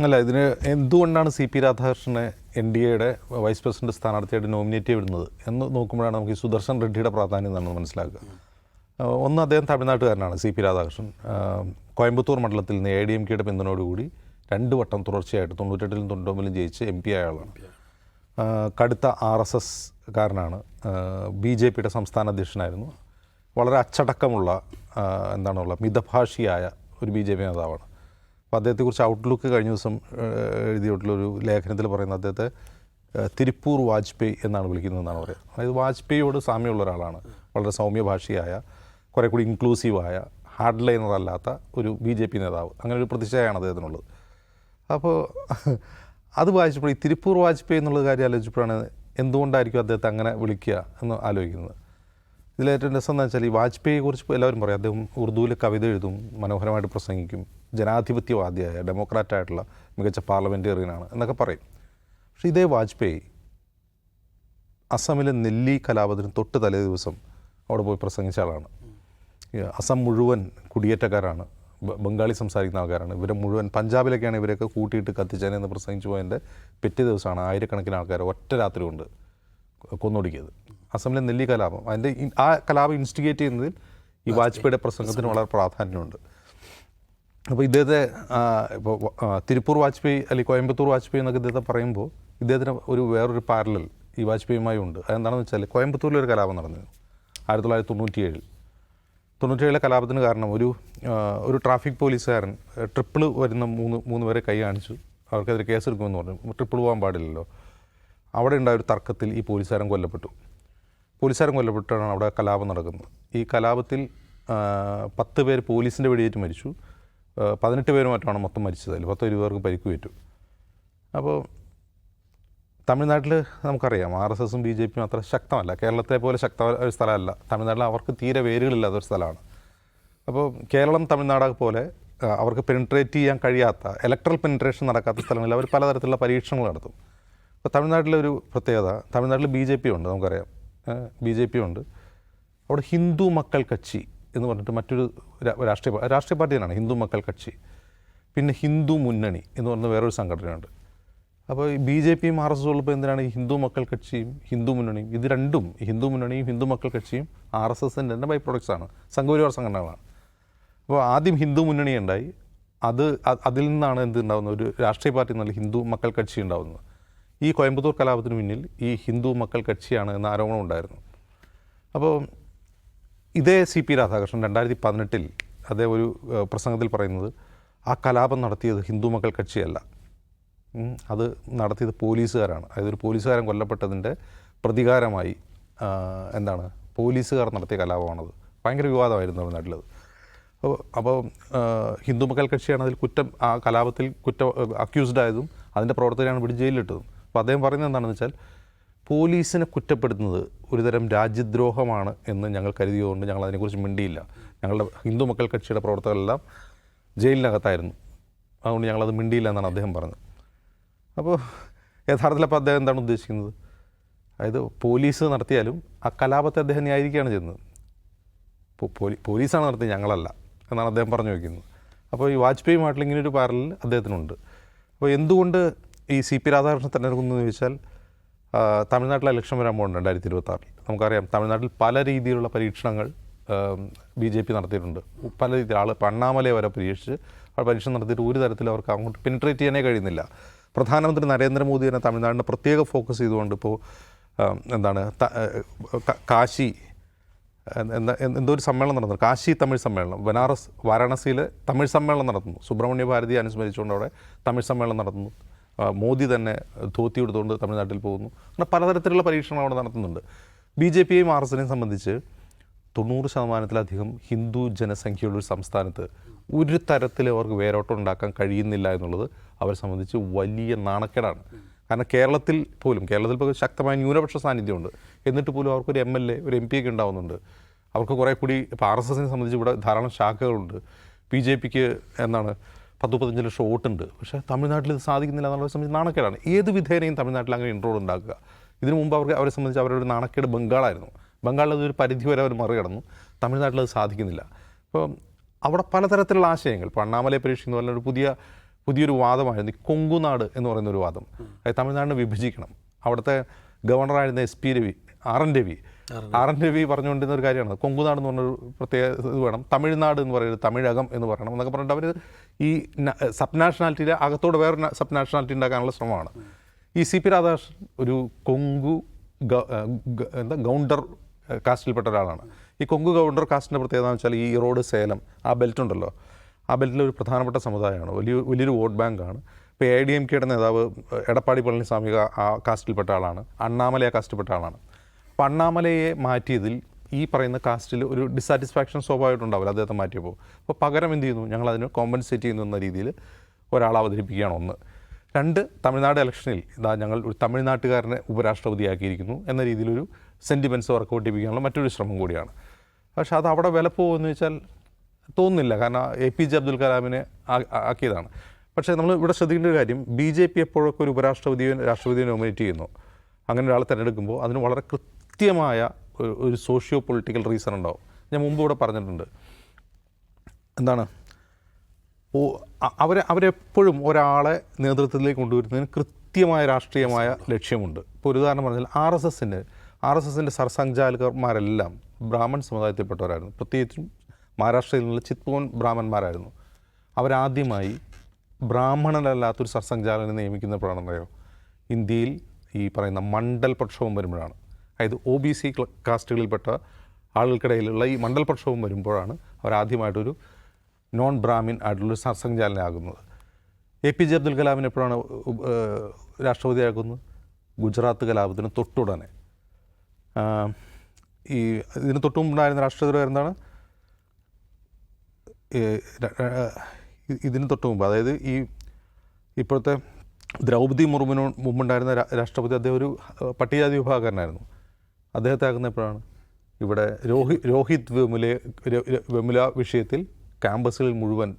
അല്ല, ഇതിന് എന്തുകൊണ്ടാണ് സി പി രാധാകൃഷ്ണനെ എൻ ഡി എയുടെ വൈസ് പ്രസിഡന്റ് സ്ഥാനാർത്ഥിയായിട്ട് നോമിനേറ്റ് ചെയ്യുന്നത് എന്ന് നോക്കുമ്പോഴാണ് നമുക്ക് ഈ സുദർശൻ റെഡ്ഡിയുടെ പ്രാധാന്യം നമ്മൾ മനസ്സിലാക്കുക. ഒന്ന്, അദ്ദേഹം തമിഴ്നാട്ടുകാരനാണ്. സി പി രാധാകൃഷ്ണൻ കോയമ്പത്തൂർ മണ്ഡലത്തിൽ നിന്ന് ADMKയുടെ പിന്തുണയോടുകൂടി 2 വട്ടം തുടർച്ചയായിട്ട് 98-ലും 99-ലും ജയിച്ച് MP ആയ ആളാണ്. കടുത്ത RSS കാരനാണ്. BJPയുടെ സംസ്ഥാന അധ്യക്ഷനായിരുന്നു. വളരെ അച്ചടക്കമുള്ള മിതഭാഷിയായ ഒരു BJP നേതാവാണ്. അപ്പോൾ അദ്ദേഹത്തെക്കുറിച്ച് ഔട്ട്ലുക്ക് കഴിഞ്ഞ ദിവസം എഴുതിയിട്ടുള്ളൊരു ലേഖനത്തിൽ പറയുന്നത് അദ്ദേഹത്തെ തിരുപ്പൂർ വാജ്പേയി എന്നാണ് വിളിക്കുന്നതെന്നാണ് പറയുന്നത്. അതായത് വാജ്പേയിയോട് സാമ്യമുള്ള ഒരാളാണ്. വളരെ സൗമ്യഭാഷിയായ, കുറേ കൂടി ഇൻക്ലൂസീവായ, ഹാർഡ് ലൈനർ അല്ലാത്ത ഒരു BJP നേതാവ്. അങ്ങനെ ഒരു പ്രതിച്ഛായയാണ് അദ്ദേഹത്തിനുള്ളത്. അപ്പോൾ അത് വായിച്ചപ്പോൾ ഈ തിരുപ്പൂർ വാജ്പേയി എന്നുള്ള കാര്യം ആലോചിച്ചപ്പോഴാണ് എന്തുകൊണ്ടായിരിക്കും അദ്ദേഹത്തെ അങ്ങനെ വിളിക്കുക എന്ന് ആലോചിക്കുന്നത്. ഇതിലേറ്റവും രസം എന്താ വെച്ചാൽ, ഈ വാജ്പേയിയെക്കുറിച്ച് എല്ലാവരും പറയും അദ്ദേഹം ഉറുദുവിൽ കവിത എഴുതും, മനോഹരമായിട്ട് പ്രസംഗിക്കും, ജനാധിപത്യവാദിയായ ഡെമോക്രാറ്റായിട്ടുള്ള മികച്ച പാർലമെൻറ്റേറിയനാണ് എന്നൊക്കെ പറയും. പക്ഷേ ഇതേ വാജ്പേയി അസമിലെ നെല്ലി കലാപത്തിന് തൊട്ട് തലേ ദിവസം അവിടെ പോയി പ്രസംഗിച്ച ആളാണ്. അസം മുഴുവൻ കുടിയേറ്റക്കാരാണ്, ബംഗാളി സംസാരിക്കുന്ന ആൾക്കാരാണ്. ഇവരെ മുഴുവൻ പഞ്ചാബിലൊക്കെയാണ് ഇവരെയൊക്കെ കൂട്ടിയിട്ട് കത്തിച്ചേനെന്ന് പ്രസംഗിച്ചു പോയതിൻ്റെ പിറ്റേ ദിവസമാണ് ആയിരക്കണക്കിന് ആൾക്കാരെ ഒറ്റ രാത്രി കൊണ്ട് കൊന്നൊടുക്കിയത്. അസമിലെ നെല്ലി കലാപം, അതിൻ്റെ ആ കലാപം ഇൻസ്റ്റിഗേറ്റ് ചെയ്യുന്നതിൽ ഈ വാജ്പേയിയുടെ പ്രസംഗത്തിന് വളരെ പ്രാധാന്യമുണ്ട്. അപ്പോൾ ഇദ്ദേഹത്തെ ഇപ്പോൾ തിരുപ്പൂർ വാജ്പേയി അല്ലെങ്കിൽ കോയമ്പത്തൂർ വാജ്പേയി എന്നൊക്കെ ഇദ്ദേഹത്തെ പറയുമ്പോൾ ഇദ്ദേഹത്തിന് വേറൊരു പാരലൽ ഈ വാജ്പേയിയുമായി ഉണ്ട്. അതെന്താണെന്ന് വെച്ചാൽ, കോയമ്പത്തൂരിലൊരു കലാപം നടന്നിരുന്നു 1997 കലാപത്തിന് കാരണം ഒരു ട്രാഫിക് പോലീസുകാരൻ ട്രിപ്പിൾ വരുന്ന മൂന്ന് പേരെ കൈ കാണിച്ചു. അവർക്കെതിരെ കേസെടുക്കുമെന്ന് പറഞ്ഞു. ട്രിപ്പിൾ പോകാൻ പാടില്ലല്ലോ. അവിടെ ഉണ്ടായ ഒരു തർക്കത്തിൽ ഈ പോലീസുകാരൻ കൊല്ലപ്പെട്ടാണ് അവിടെ കലാപം നടക്കുന്നത്. ഈ കലാപത്തിൽ 10 പേര് പോലീസിൻ്റെ വെടിയേറ്റ് മരിച്ചു. 18 പേര് മറ്റാണ് മൊത്തം മരിച്ചത്. 10-20 പേർക്ക് പരിക്കുപറ്റു. അപ്പോൾ തമിഴ്നാട്ടിൽ നമുക്കറിയാം RSSും BJPയും അത്ര ശക്തമല്ല. കേരളത്തെ പോലെ ശക്തമായ ഒരു സ്ഥലമല്ല. തമിഴ്നാട്ടിൽ അവർക്ക് തീരെ വേരുകളില്ലാത്തൊരു സ്ഥലമാണ്. അപ്പോൾ കേരളം തമിഴ്നാട് പോലെ അവർക്ക് പെനിട്രേറ്റ് ചെയ്യാൻ കഴിയാത്ത, ഇലക്ട്രൽ പെനിട്രേഷൻ നടക്കാത്ത സ്ഥലങ്ങളിൽ അവർ പലതരത്തിലുള്ള പരീക്ഷണങ്ങൾ നടത്തും. അപ്പോൾ തമിഴ്നാട്ടിലെ ഒരു പ്രത്യേകത, തമിഴ്നാട്ടിൽ BJP ഉണ്ട്, നമുക്കറിയാം. BJP ഉണ്ട്. അവിടെ ഹിന്ദു മക്കൾ കക്ഷി എന്ന് പറഞ്ഞിട്ട് മറ്റൊരു രാഷ്ട്രീയ പാർട്ടി തന്നെയാണ് ഹിന്ദു മക്കൾ കക്ഷി. പിന്നെ ഹിന്ദു മുന്നണി എന്ന് പറഞ്ഞ വേറൊരു സംഘടനയുണ്ട്. അപ്പോൾ ഈ BJPയും RSSും ഉള്ളപ്പോൾ എന്തിനാണ് ഈ ഹിന്ദു മക്കൾ കക്ഷിയും ഹിന്ദു മുന്നണിയും? ഇത് രണ്ടും, ഈ ഹിന്ദു മുന്നണിയും ഹിന്ദു മക്കൾ കക്ഷിയും RSSൻ്റെ തന്നെ ബൈ പ്രൊഡക്ട്സാണ്, സംഘപരിവാർ സംഘടനകളാണ്. അപ്പോൾ ആദ്യം ഹിന്ദു മുന്നണി ഉണ്ടായി. അതിൽ നിന്നാണ് എന്തുണ്ടാകുന്നത്, ഒരു രാഷ്ട്രീയ പാർട്ടി എന്നുള്ള ഹിന്ദു മക്കൾ കക്ഷി ഉണ്ടാകുന്നത്. ഈ കോയമ്പത്തൂർ കലാപത്തിന് പിന്നിൽ ഈ ഹിന്ദു മക്കൾ കക്ഷിയാണ് എന്ന ആരോപണം ഉണ്ടായിരുന്നു. അപ്പോൾ ഇതേ CP രാധാകൃഷ്ണൻ 2018 അദ്ദേഹം ഒരു പ്രസംഗത്തിൽ പറയുന്നത്, ആ കലാപം നടത്തിയത് ഹിന്ദു മക്കൾ കക്ഷിയല്ല, അത് നടത്തിയത് പോലീസുകാരാണ്. അതായത് ഒരു പോലീസുകാരൻ കൊല്ലപ്പെട്ടതിൻ്റെ പ്രതികാരമായി പോലീസുകാർ നടത്തിയ കലാപമാണത്. ഭയങ്കര വിവാദമായിരുന്നു തമിഴ്നാട്ടിലത്. അപ്പോൾ ഹിന്ദു മക്കൾ കക്ഷിയാണ് അതിൽ ആ കലാപത്തിൽ അക്യൂസ്ഡ് ആയതും അതിൻ്റെ പ്രവർത്തകരാണ് ഇവിടെ ജയിലിലിട്ടതും. അപ്പോൾ അദ്ദേഹം പറയുന്നത് എന്താണെന്ന് വെച്ചാൽ, പോലീസിനെ കുറ്റപ്പെടുത്തുന്നത് ഒരുതരം രാജ്യദ്രോഹമാണ് എന്ന് ഞങ്ങൾ കരുതിയതുകൊണ്ട് ഞങ്ങൾ അതിനെക്കുറിച്ച് മിണ്ടിയില്ല. ഞങ്ങളുടെ ഹിന്ദു മക്കൾ കക്ഷിയുടെ പ്രവർത്തകരെല്ലാം ജയിലിനകത്തായിരുന്നു, അതുകൊണ്ട് ഞങ്ങളത് മിണ്ടിയില്ല എന്നാണ് അദ്ദേഹം പറഞ്ഞത്. അപ്പോൾ യഥാർത്ഥത്തിൽ അപ്പോൾ അദ്ദേഹം എന്താണ് ഉദ്ദേശിക്കുന്നത്? അതായത് പോലീസ് നടത്തിയാലും ആ കലാപത്തെ അദ്ദേഹം ന്യായീകരിക്കുകയാണ് ചെയ്യുന്നത്. പോലീസാണ് നടത്തിയത്, ഞങ്ങളല്ല എന്നാണ് അദ്ദേഹം പറഞ്ഞു വയ്ക്കുന്നത്. അപ്പോൾ ഈ വാജ്പേയിയുമായിട്ടുള്ള ഇങ്ങനൊരു പാരലൽ അദ്ദേഹത്തിനുണ്ട്. അപ്പോൾ എന്തുകൊണ്ട് ഈ CP രാധാകൃഷ്ണൻ തിരഞ്ഞെടുക്കുന്നതെന്ന് ചോദിച്ചാൽ, തമിഴ്നാട്ടിലെ ഇലക്ഷൻ വരാൻ പോകുന്നുണ്ട് 2026. നമുക്കറിയാം തമിഴ്നാട്ടിൽ പല രീതിയിലുള്ള പരീക്ഷണങ്ങൾ BJP നടത്തിയിട്ടുണ്ട്. പല രീതിയിൽ അണ്ണാമലയെ വരെ പരീക്ഷണം നടത്തിയിട്ട് ഒരു തരത്തിൽ അവർക്ക് അങ്ങോട്ട് പെനിട്രേറ്റ് ചെയ്യാനേ കഴിയുന്നില്ല. പ്രധാനമന്ത്രി നരേന്ദ്രമോദി തന്നെ തമിഴ്നാടിനെ പ്രത്യേക ഫോക്കസ് ചെയ്തുകൊണ്ട് ഇപ്പോൾ കാശി എന്തോ ഒരു സമ്മേളനം നടന്നു, കാശി തമിഴ് സമ്മേളനം, വാരാണസിയിൽ തമിഴ് സമ്മേളനം നടത്തുന്നു. സുബ്രഹ്മണ്യ ഭാരതി അനുസ്മരിച്ചുകൊണ്ട് അവിടെ തമിഴ് സമ്മേളനം നടത്തുന്നു. മോദി തന്നെ ധോത്തി എടുത്തുകൊണ്ട് തമിഴ്നാട്ടിൽ പോകുന്നു. അങ്ങനെ പലതരത്തിലുള്ള പരീക്ഷണങ്ങൾ അവിടെ നടത്തുന്നുണ്ട്. BJPയെയും RSSനെയും സംബന്ധിച്ച് 90% ഹിന്ദു ജനസംഖ്യയുള്ളൊരു സംസ്ഥാനത്ത് ഒരു തരത്തിൽ അവർക്ക് വേരോട്ടം ഉണ്ടാക്കാൻ കഴിയുന്നില്ല എന്നുള്ളത് അവരെ സംബന്ധിച്ച് വലിയ നാണക്കേടാണ്. കാരണം കേരളത്തിൽ പോലും ശക്തമായ ന്യൂനപക്ഷ സാന്നിധ്യമുണ്ട്. എന്നിട്ട് പോലും അവർക്കൊരു MLA, ഒരു MP ഒക്കെ ഉണ്ടാവുന്നുണ്ട്. അവർക്ക് കുറേ കൂടി ഇപ്പോൾ RSSനെ സംബന്ധിച്ച് ഇവിടെ ധാരാളം ശാഖകളുണ്ട്. BJPക്ക് 10-15 ലക്ഷം വോട്ടുണ്ട്. പക്ഷേ തമിഴ്നാട്ടിൽ ഇത് സാധിക്കുന്നില്ല എന്നുള്ളവരെ സംബന്ധിച്ച് നാണക്കേടാണ്. ഏത് വിധേനയും തമിഴ്നാട്ടിൽ അങ്ങനെ ഇൻട്രോഡ് ഉണ്ടാക്കുക. ഇതിനു മുമ്പ് അവരെ സംബന്ധിച്ച് അവരുടെ നാണക്കേട് ബംഗാളായിരുന്നു. ബംഗാളിൽ അതൊരു പരിധി വരെ അവർ മറികടന്നു. തമിഴ്നാട്ടിൽ അത് സാധിക്കുന്നില്ല. അപ്പോൾ അവിടെ പലതരത്തിലുള്ള ആശയങ്ങൾ, ഇപ്പോൾ അണ്ണാമലൈ പരീക്ഷ എന്ന് പറഞ്ഞൊരു പുതിയ പുതിയൊരു വാദമായിരുന്നു ഈ കൊങ്കുനാട് എന്ന് പറയുന്ന ഒരു വാദം. അതായത് തമിഴ്നാടിനെ വിഭജിക്കണം. അവിടുത്തെ ഗവർണറായിരുന്ന SP Ravi, R N Ravi പറഞ്ഞുകൊണ്ടിരുന്ന ഒരു കാര്യമാണ് കൊങ്കുനാട് എന്ന് പറഞ്ഞൊരു പ്രത്യേക ഇത് വേണം, തമിഴ്നാട് എന്ന് പറയുന്നത് തമിഴകം എന്ന് പറയണം എന്നൊക്കെ പറഞ്ഞിട്ട് അവർ ഈ സബ് നാഷണാലിറ്റിയിലെ അകത്തോടെ വേറെ സബ് നാഷണാലിറ്റി ഉണ്ടാക്കാനുള്ള ശ്രമമാണ്. ഈ CP രാധാകൃഷ്ണൻ ഒരു കൊങ്കു ഗൗണ്ടർ കാസ്റ്റിൽപ്പെട്ട ഒരാളാണ്. ഈ കൊങ്കു ഗൗണ്ടർ കാസ്റ്റിൻ്റെ പ്രത്യേകത എന്ന് വെച്ചാൽ ഈ റോഡ് സേലം ആ ബെൽറ്റ് ഉണ്ടല്ലോ, ആ ബെൽറ്റിലെ ഒരു പ്രധാനപ്പെട്ട സമുദായമാണ്, വലിയൊരു വോട്ട് ബാങ്കാണ്. ഇപ്പോൾ ADMKയുടെ നേതാവ് എടപ്പാടി പളനിസ്വാമി ആ കാസ്റ്റിൽപ്പെട്ട ആളാണ്, അണ്ണാമല ആ കാസ്റ്റിൽപ്പെട്ട ആളാണ്. അപ്പോൾ അണ്ണാമലയെ മാറ്റിയതിൽ ഈ പറയുന്ന കാസ്റ്റിൽ ഒരു ഡിസാറ്റിസ്ഫാക്ഷൻ സ്വാഭാവികമായിട്ടുണ്ടാവില്ല അദ്ദേഹത്തെ മാറ്റിയപ്പോൾ. അപ്പോൾ പകരം എന്ത് ചെയ്യുന്നു, ഞങ്ങളതിന് കോമ്പൻസേറ്റ് ചെയ്യുന്നു എന്ന രീതിയിൽ ഒരാളെ അവതരിപ്പിക്കുകയാണ് ഒന്ന്. രണ്ട്, തമിഴ്നാട് ഇലക്ഷനിൽ ഇതാ ഞങ്ങൾ ഒരു തമിഴ്നാട്ടുകാരനെ ഉപരാഷ്ട്രപതിയാക്കിയിരിക്കുന്നു എന്ന രീതിയിലൊരു സെൻറ്റിമെൻറ്റ്സ് വർക്കൗട്ട് ചെയ്യിപ്പിക്കാനുള്ള മറ്റൊരു ശ്രമം കൂടിയാണ്. പക്ഷേ അത് അവിടെ വില പോകുമെന്ന് വെച്ചാൽ തോന്നുന്നില്ല, കാരണം APJ അബ്ദുൽ കലാമിനെ ആക്കിയതാണ്. പക്ഷേ നമ്മൾ ഇവിടെ ശ്രദ്ധിക്കേണ്ട ഒരു കാര്യം, BJP എപ്പോഴൊക്കെ ഒരു രാഷ്ട്രപതിയെ നോമിനേറ്റ് ചെയ്യുന്നു, അങ്ങനെ ഒരാളെ തിരഞ്ഞെടുക്കുമ്പോൾ അതിന് വളരെ കൃത്യമായ ഒരു സോഷ്യോ പൊളിറ്റിക്കൽ റീസൺ ഉണ്ടാവും. ഞാൻ മുമ്പ് ഇവിടെ പറഞ്ഞിട്ടുണ്ട്, എന്താണ് അവരെപ്പോഴും ഒരാളെ നേതൃത്വത്തിലേക്ക് കൊണ്ടുവരുന്നതിന് കൃത്യമായ രാഷ്ട്രീയമായ ലക്ഷ്യമുണ്ട്. ഇപ്പോൾ ഒരു ഉദാഹരണം പറഞ്ഞാൽ RSSൻ്റെ സർസംഘചാലകന്മാരെല്ലാം ബ്രാഹ്മൺ സമുദായത്തിൽപ്പെട്ടവരായിരുന്നു, പ്രത്യേകിച്ചും മഹാരാഷ്ട്രയിൽ നിന്നുള്ള ചിത്പൂൺ ബ്രാഹ്മണന്മാരായിരുന്നു. അവരാദ്യമായി ബ്രാഹ്മണനല്ലാത്തൊരു സർസംഘചാലകനെ നിയമിക്കുന്നപ്പോഴാണെന്നറിയോ, ഇന്ത്യയിൽ ഈ പറയുന്ന മണ്ഡൽ പ്രക്ഷോഭം വരുമ്പോഴാണ്. അതായത് OBC കാസ്റ്റുകളിൽപ്പെട്ട ആളുകൾക്കിടയിലുള്ള ഈ മണ്ഡൽ പ്രക്ഷോഭം വരുമ്പോഴാണ് അവരാദ്യമായിട്ടൊരു നോൺ ബ്രാഹ്മിൻ ആയിട്ടുള്ളൊരു സർസംഘചാലനയാകുന്നത്. APJ അബ്ദുൽ കലാമിന് എപ്പോഴാണ് രാഷ്ട്രപതിയാക്കുന്നത്? ഗുജറാത്ത് കലാപത്തിന് തൊട്ടുടനെ. ഈ ഇതിന് തൊട്ടുമുണ്ടായിരുന്ന രാഷ്ട്രപതി എന്താണ്, ഇതിന് തൊട്ട് മുമ്പ്, അതായത് ഈ ഇപ്പോഴത്തെ ദ്രൗപദി മുർമുവിന് മുമ്പുണ്ടായിരുന്ന രാഷ്ട്രപതി അദ്ദേഹം ഒരു പട്ടികജാതി വിഭാഗക്കാരനായിരുന്നു. അദ്ദേഹത്തെ ആക്കുന്ന എപ്പോഴാണ്? ഇവിടെ രോഹിത് വെമുല വിഷയത്തിൽ ക്യാമ്പസുകളിൽ മുഴുവൻ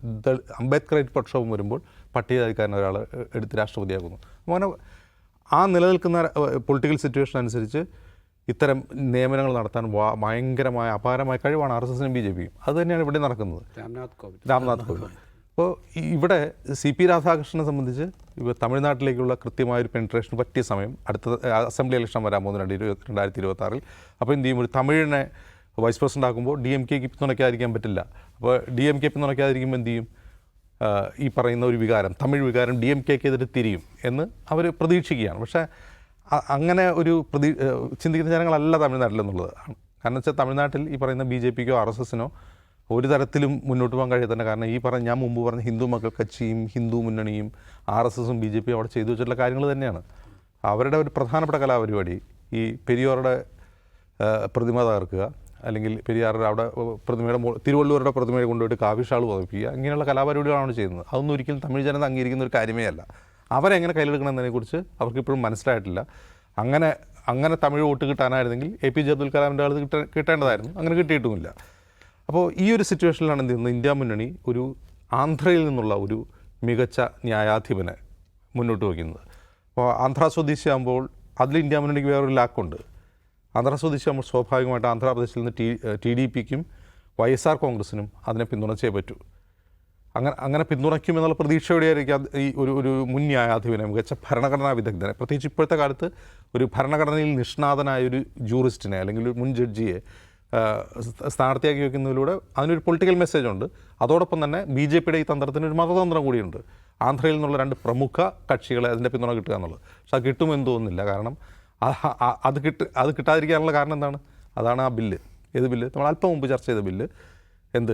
അംബേദ്കറേറ്റ് പ്രക്ഷോഭം വരുമ്പോൾ പട്ടികജാതിക്കാരൻ ഒരാളെ എടുത്ത് രാഷ്ട്രപതിയാക്കുന്നു. അങ്ങനെ ആ നിലനിൽക്കുന്ന പൊളിറ്റിക്കൽ സിറ്റുവേഷൻ അനുസരിച്ച് ഇത്തരം നിയമനങ്ങൾ നടത്താൻ ഭയങ്കരമായ അപാരമായ കഴിവാണ് RSSനും BJPയും. അത് തന്നെയാണ് ഇവിടെ നടക്കുന്നത്. രാംനാഥ് കോവിന്ദ്. അപ്പോൾ ഇവിടെ CP രാധാകൃഷ്ണനെ സംബന്ധിച്ച് ഇപ്പോൾ തമിഴ്നാട്ടിലേക്കുള്ള കൃത്യമായൊരു പെനിട്രേഷൻ പറ്റിയ സമയം അടുത്ത അസംബ്ലി ഇലക്ഷൻ വരാൻ പോകുന്നു 2026. അപ്പോൾ എന്ത് ചെയ്യും, ഒരു തമിഴിനെ വൈസ് പ്രസിഡന്റ് ആക്കുമ്പോൾ DMKക്ക് പിന്തുണയ്ക്കാതിരിക്കാൻ പറ്റില്ല. അപ്പോൾ DMK പിന്തുണയ്ക്കാതിരിക്കുമ്പോൾ എന്ത് ചെയ്യും, ഈ പറയുന്ന ഒരു വികാരം, തമിഴ് വികാരം DMKക്കെതിരെ തിരിയും എന്ന് അവർ പ്രതീക്ഷിക്കുകയാണ്. പക്ഷേ അങ്ങനെ ഒരു ചിന്തിക്കുന്ന ജനങ്ങളല്ല തമിഴ്നാട്ടിലെന്നുള്ളത്. കാരണം വെച്ചാൽ തമിഴ്നാട്ടിൽ ഈ പറയുന്ന BJPക്കോ RSSനോ ഒരു തരത്തിലും മുന്നോട്ട് പോകാൻ കഴിയത്തില്ല. കാരണം ഈ ഞാൻ മുമ്പ് പറഞ്ഞ ഹിന്ദു മക്കൾ കച്ചിയും ഹിന്ദു മുന്നണിയും RSSും BJPയും അവിടെ ചെയ്തു വെച്ചിട്ടുള്ള കാര്യങ്ങൾ തന്നെയാണ്. അവരുടെ ഒരു പ്രധാനപ്പെട്ട കലാപരിപാടി ഈ പെരിയാറുടെ പ്രതിമ തകർക്കുക, അല്ലെങ്കിൽ പെരിയാറുടെ അവിടെ പ്രതിമയുടെ തിരുവള്ളൂരുടെ പ്രതിമയെ കൊണ്ടുപോയിട്ട് കാവിഷാൾ പതിപ്പിക്കുക, ഇങ്ങനെയുള്ള കലാപരിപാടികളാണ് ചെയ്യുന്നത്. അതൊന്നും ഒരിക്കലും തമിഴ് ജനത അംഗീകരിക്കുന്ന ഒരു കാര്യമേ അല്ല. അവരെങ്ങനെ കയ്യിലെടുക്കണമെന്നതിനെക്കുറിച്ച് അവർക്കിപ്പോഴും മനസ്സിലായിട്ടില്ല. അങ്ങനെ തമിഴ് വോട്ട് കിട്ടാനായിരുന്നെങ്കിൽ APJ അബ്ദുൽ കലാമിൻ്റെ ആൾ കിട്ടേണ്ടതായിരുന്നു, അങ്ങനെ കിട്ടിയിട്ടുമില്ല. അപ്പോൾ ഈ ഒരു സിറ്റുവേഷനിലാണ് എന്ത് ചെയ്യുന്നത്, ഇന്ത്യ മുന്നണി ഒരു ആന്ധ്രയിൽ നിന്നുള്ള ഒരു മികച്ച ന്യായാധിപനെ മുന്നോട്ട് വയ്ക്കുന്നത്. അപ്പോൾ ആന്ധ്ര സ്വദേശിയാകുമ്പോൾ അതിൽ ഇന്ത്യ മുന്നണിക്ക് വേറൊരു ലാക്കുണ്ട്. ആന്ധ്ര സ്വദേശിയാകുമ്പോൾ സ്വാഭാവികമായിട്ട് ആന്ധ്രാപ്രദേശിൽ നിന്ന് TDPക്കും YSR കോൺഗ്രസിനും അതിനെ പിന്തുണച്ചേ പറ്റൂ. അങ്ങനെ പിന്തുണയ്ക്കുമെന്നുള്ള പ്രതീക്ഷയോടെയായിരിക്കും ഈ ഒരു മുൻ ന്യായാധിപനെ, മികച്ച ഭരണഘടനാ വിദഗ്ധനെ, പ്രത്യേകിച്ച് ഇപ്പോഴത്തെ കാലത്ത് ഒരു ഭരണഘടനയിൽ നിഷ്ണാതനായ ഒരു ജൂറിസ്റ്റിനെ അല്ലെങ്കിൽ ഒരു മുൻ ജഡ്ജിയെ സ്ഥാനാർത്ഥിയാക്കി വയ്ക്കുന്നതിലൂടെ അതിനൊരു പൊളിറ്റിക്കൽ മെസ്സേജ് ഉണ്ട്. അതോടൊപ്പം തന്നെ BJPയുടെ ഈ തന്ത്രത്തിന് ഒരു മതതന്ത്രം കൂടിയുണ്ട്. ആന്ധ്രയിൽ നിന്നുള്ള രണ്ട് പ്രമുഖ കക്ഷികളെ അതിൻ്റെ പിന്തുണ കിട്ടുക എന്നുള്ളത്. പക്ഷെ അത് കിട്ടുമെന്ന് തോന്നുന്നില്ല. കാരണം അത് കിട്ടാതിരിക്കാനുള്ള കാരണം എന്താണ്? അതാണ് ആ ബില്ല്. ഏത് ബില്ല്? നമ്മൾ അല്പം മുമ്പ് ചർച്ച ചെയ്ത ബില്ല്. എന്ത്?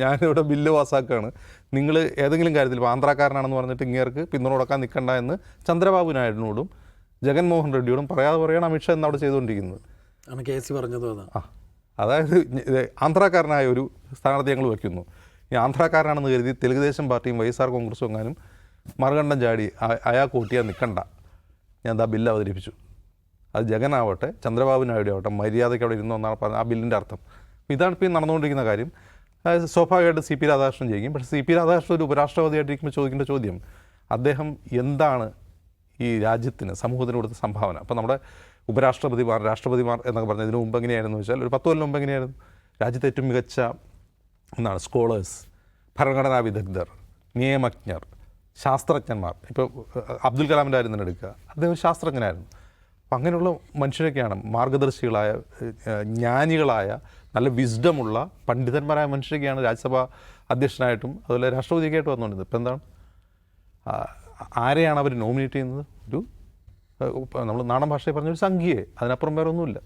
ഞാനിവിടെ ബില്ല് പാസ്സാക്കുകയാണ്, നിങ്ങൾ ഏതെങ്കിലും കാര്യത്തിൽ ഇപ്പോൾ ആന്ധ്രാക്കാരനാണെന്ന് പറഞ്ഞിട്ട് ഇങ്ങേർക്ക് പിന്തുണ കൊടുക്കാൻ നിൽക്കണ്ട എന്ന് ചന്ദ്രബാബു നായിഡുവിനോടും ജഗൻമോഹൻ റെഡ്ഡിയോടും പറയാണ് അമിത്ഷാ എന്ന് അവിടെ ചെയ്തുകൊണ്ടിരിക്കുന്നത്. പറഞ്ഞത് അതായത് ആന്ധ്രാക്കാരനായ ഒരു സ്ഥാനാർത്ഥി ഞങ്ങൾ വയ്ക്കുന്നു, ഈ ആന്ധ്രാക്കാരനാണെന്ന് കരുതി തെലുങ്കുദേശം പാർട്ടിയും YSR കോൺഗ്രസും എങ്ങാനും മറുകണ്ഠം ചാടി അയാൾക്ക് വോട്ട് ചെയ്യാൻ നിൽക്കണ്ട, ഞാൻ ആ ബില്ല് അവതരിപ്പിച്ചു. അത് ജഗനാവട്ടെ ചന്ദ്രബാബു നായിഡു ആവട്ടെ മര്യാദയ്ക്ക് അവിടെ ഇരുന്നു എന്നാണ് പറഞ്ഞത് ആ ബില്ലിൻ്റെ അർത്ഥം. ഇതാണ് ഇപ്പോൾ നടന്നുകൊണ്ടിരിക്കുന്ന കാര്യം. അതായത് സ്വാഭാവികമായിട്ട് CP രാധാകൃഷ്ണൻ ചെയ്യും. പക്ഷേ CP രാധാകൃഷ്ണൻ ഒരു ഉപരാഷ്ട്രപതിയായിട്ടിരിക്കുമ്പോൾ ചോദിക്കേണ്ട ചോദ്യം, അദ്ദേഹം എന്താണ് ഈ രാജ്യത്തിന് സമൂഹത്തിന് കൊടുത്ത സംഭാവന? അപ്പോൾ നമ്മുടെ ഉപരാഷ്ട്രപതിമാർ രാഷ്ട്രപതിമാർ എന്നൊക്കെ പറഞ്ഞാൽ ഇതിനു മുമ്പ് എങ്ങനെയായിരുന്നു വെച്ചാൽ ഒരു 10 കൊല്ലം മുമ്പ് എങ്ങനെയായിരുന്നു? രാജ്യത്തെ ഏറ്റവും മികച്ച സ്കോളേഴ്സ്, ഭരണഘടനാ വിദഗ്ധർ, നിയമജ്ഞർ, ശാസ്ത്രജ്ഞന്മാർ. ഇപ്പോൾ അബ്ദുൽ കലാമിൻ്റെ കാര്യം തന്നെ എടുക്കുക, അദ്ദേഹം ഒരു ശാസ്ത്രജ്ഞനായിരുന്നു. അപ്പം അങ്ങനെയുള്ള മനുഷ്യരൊക്കെയാണ് മാർഗദർശികളായ, ജ്ഞാനികളായ, നല്ല വിസ്ഡമുള്ള പണ്ഡിതന്മാരായ മനുഷ്യരൊക്കെയാണ് രാജ്യസഭ അധ്യക്ഷനായിട്ടും അതുപോലെ രാഷ്ട്രപതിയൊക്കെയായിട്ട് വന്നുകൊണ്ടിരുന്നത്. ഇപ്പം എന്താണ്, ആരെയാണ് അവർ നോമിനേറ്റ് ചെയ്യുന്നത്? ഒരു നമ്മൾ നാടൻ ഭാഷയിൽ പറഞ്ഞൊരു സംഖ്യയെ, അതിനപ്പുറം വേറെ ഒന്നുമില്ല.